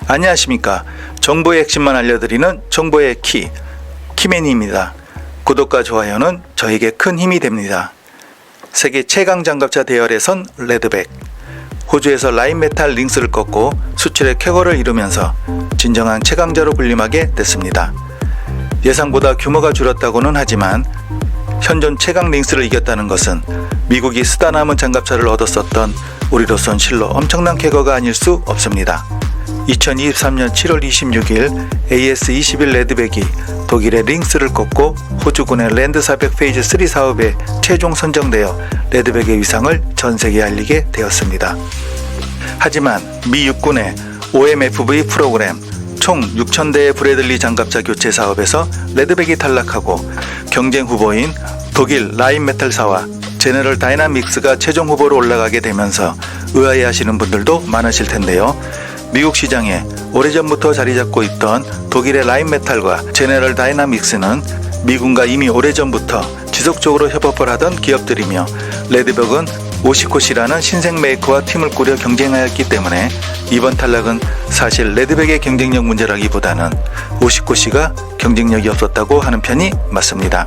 안녕하십니까. 정보의 핵심만 알려드리는 정보의 키맨입니다. 구독과 좋아요는 저에게 큰 힘이 됩니다. 세계 최강 장갑차 대열에선 레드백, 호주에서 라인메탈 링스를 꺾고 수출의 쾌거를 이루면서 진정한 최강자로 군림하게 됐습니다. 예상보다 규모가 줄었다고는 하지만 현존 최강 링스를 이겼다는 것은 미국이 쓰다 남은 장갑차를 얻었었던 우리로선 실로 엄청난 쾌거가 아닐 수 없습니다. 2023년 7월 26일 AS21 레드백이 독일의 링스를 꺾고 호주군의 랜드 400 페이즈 3 사업에 최종 선정되어 레드백의 위상을 전세계에 알리게 되었습니다. 하지만 미 육군의 OMFV 프로그램 총 6,000대의 브래들리 장갑차 교체 사업에서 레드백이 탈락하고 경쟁 후보인 독일 라인메탈사와 제너럴 다이나믹스가 최종 후보로 올라가게 되면서 의아해하시는 분들도 많으실 텐데요. 미국 시장에 오래전부터 자리잡고 있던 독일의 라인메탈과 제너럴 다이나믹스는 미군과 이미 오래전부터 지속적으로 협업을 하던 기업들이며 레드백은 오시콧이라는 신생 메이커와 팀을 꾸려 경쟁하였기 때문에 이번 탈락은 사실 레드백의 경쟁력 문제라기보다는 오시콧이가 경쟁력이 없었다고 하는 편이 맞습니다.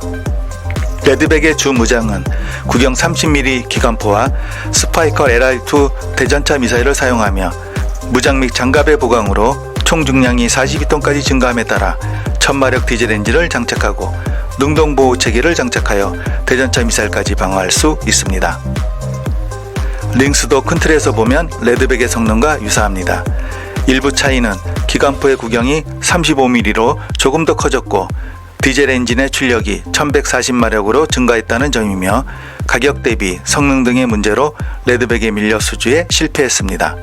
레드백의 주 무장은 구경 30mm 기관포와 스파이커 LR2 대전차 미사일을 사용하며 무장 및 장갑의 보강으로 총 중량이 42톤까지 증가함에 따라 1000마력 디젤 엔진을 장착하고 능동보호 체계를 장착하여 대전차 미사일까지 방어할 수 있습니다. 링스도 큰 틀에서 보면 레드백의 성능과 유사합니다. 일부 차이는 기관포의 구경이 35mm로 조금 더 커졌고 디젤 엔진의 출력이 1140마력으로 증가했다는 점이며 가격 대비 성능 등의 문제로 레드백에 밀려 수주에 실패했습니다.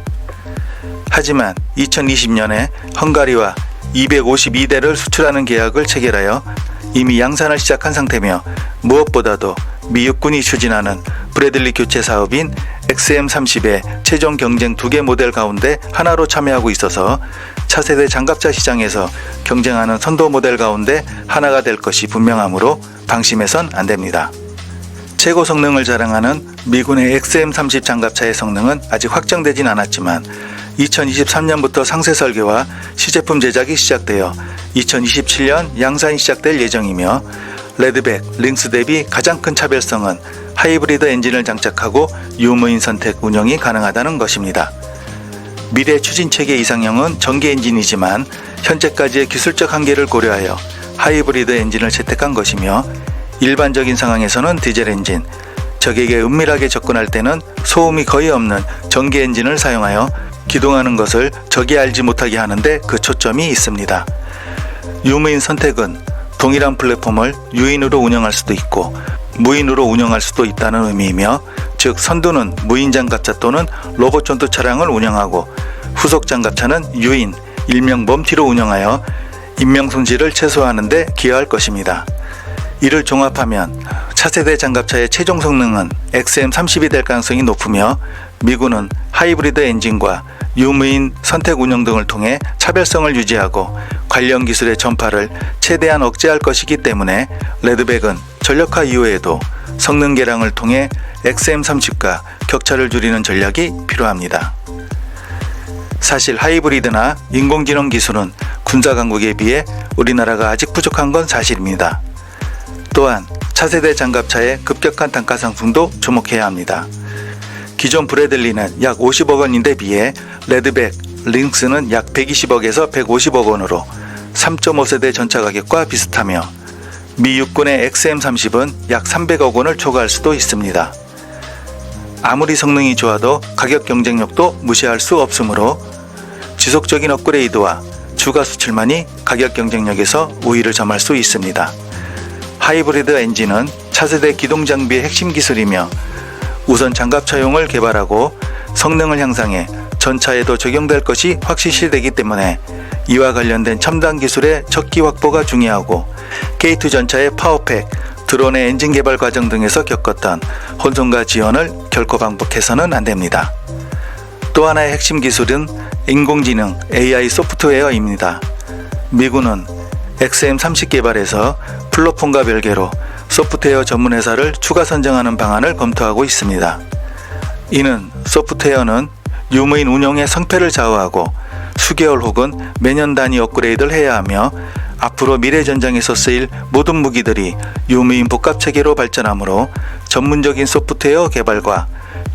하지만 2020년에 헝가리와 252대를 수출하는 계약을 체결하여 이미 양산을 시작한 상태며 무엇보다도 미 육군이 추진하는 브래들리 교체 사업인 XM30의 최종 경쟁 2개 모델 가운데 하나로 참여하고 있어서 차세대 장갑차 시장에서 경쟁하는 선도 모델 가운데 하나가 될 것이 분명하므로 방심해선 안됩니다. 최고 성능을 자랑하는 미군의 XM30 장갑차의 성능은 아직 확정되진 않았지만 2023년부터 상세 설계와 시제품 제작이 시작되어 2027년 양산이 시작될 예정이며 레드백, 링스 대비 가장 큰 차별성은 하이브리드 엔진을 장착하고 유무인 선택 운영이 가능하다는 것입니다. 미래 추진체계 이상형은 전기 엔진이지만 현재까지의 기술적 한계를 고려하여 하이브리드 엔진을 채택한 것이며 일반적인 상황에서는 디젤 엔진, 적에게 은밀하게 접근할 때는 소음이 거의 없는 전기 엔진을 사용하여 기동하는 것을 적이 알지 못하게 하는데 그 초점이 있습니다. 유무인 선택은 동일한 플랫폼을 유인으로 운영할 수도 있고 무인으로 운영할 수도 있다는 의미이며, 즉 선두는 무인 장갑차 또는 로봇 전투 차량을 운영하고 후속 장갑차는 유인, 일명 멈티로 운영하여 인명 손실을 최소화하는 데 기여할 것입니다. 이를 종합하면 차세대 장갑차의 최종 성능은 XM30이 될 가능성이 높으며 미군은 하이브리드 엔진과 유무인 선택 운영 등을 통해 차별성을 유지하고 관련 기술의 전파를 최대한 억제할 것이기 때문에 레드백은 전력화 이후에도 성능 개량을 통해 XM30과 격차를 줄이는 전략이 필요합니다. 사실 하이브리드나 인공지능 기술은 군사 강국에 비해 우리나라가 아직 부족한 건 사실입니다. 또한 차세대 장갑차의 급격한 단가 상승도 주목해야 합니다. 기존 브래들리는 약 50억 원인데 비해 레드백, 링스는 약 120억에서 150억 원으로 3.5세대 전차 가격과 비슷하며 미 육군의 XM30은 약 300억 원을 초과할 수도 있습니다. 아무리 성능이 좋아도 가격 경쟁력도 무시할 수 없으므로 지속적인 업그레이드와 추가 수출만이 가격 경쟁력에서 우위를 점할 수 있습니다. 하이브리드 엔진은 차세대 기동 장비의 핵심 기술이며 우선 장갑차용을 개발하고 성능을 향상해 전차에도 적용될 것이 확실시되기 때문에 이와 관련된 첨단 기술의 적기 확보가 중요하고 K2 전차의 파워팩, 드론의 엔진 개발 과정 등에서 겪었던 혼선과 지연을 결코 반복해서는 안됩니다. 또 하나의 핵심 기술은 인공지능 AI 소프트웨어입니다. 미군은 XM30 개발에서 플랫폼과 별개로 소프트웨어 전문 회사를 추가 선정하는 방안을 검토하고 있습니다. 이는 소프트웨어는 유무인 운용의 성패를 좌우하고 수개월 혹은 매년 단위 업그레이드를 해야 하며 앞으로 미래 전장에서 쓰일 모든 무기들이 유무인 복합 체계로 발전하므로 전문적인 소프트웨어 개발과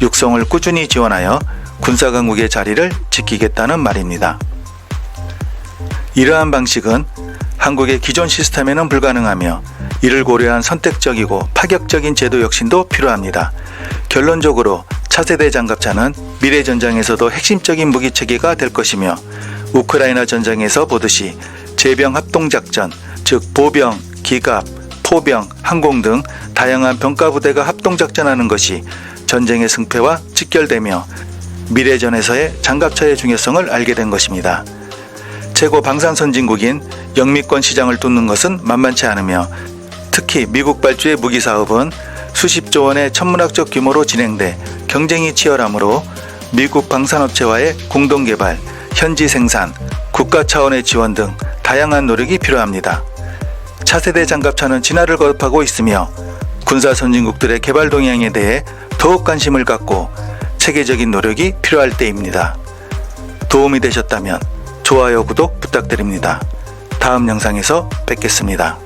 육성을 꾸준히 지원하여 군사 강국의 자리를 지키겠다는 말입니다. 이러한 방식은 한국의 기존 시스템에는 불가능하며 이를 고려한 선택적이고 파격적인 제도 혁신도 필요합니다. 결론적으로 차세대 장갑차는 미래 전장에서도 핵심적인 무기 체계가 될 것이며 우크라이나 전장에서 보듯이 제병 합동작전, 즉 보병, 기갑, 포병, 항공 등 다양한 병가 부대가 합동작전하는 것이 전쟁의 승패와 직결되며 미래전에서의 장갑차의 중요성을 알게 된 것입니다. 최고 방산 선진국인 영미권 시장을 뚫는 것은 만만치 않으며 특히 미국 발주의 무기 사업은 수십조 원의 천문학적 규모로 진행돼 경쟁이 치열하므로 미국 방산업체와의 공동개발, 현지 생산, 국가 차원의 지원 등 다양한 노력이 필요합니다. 차세대 장갑차는 진화를 거듭하고 있으며 군사 선진국들의 개발 동향에 대해 더욱 관심을 갖고 체계적인 노력이 필요할 때입니다. 도움이 되셨다면 좋아요, 구독 부탁드립니다. 다음 영상에서 뵙겠습니다.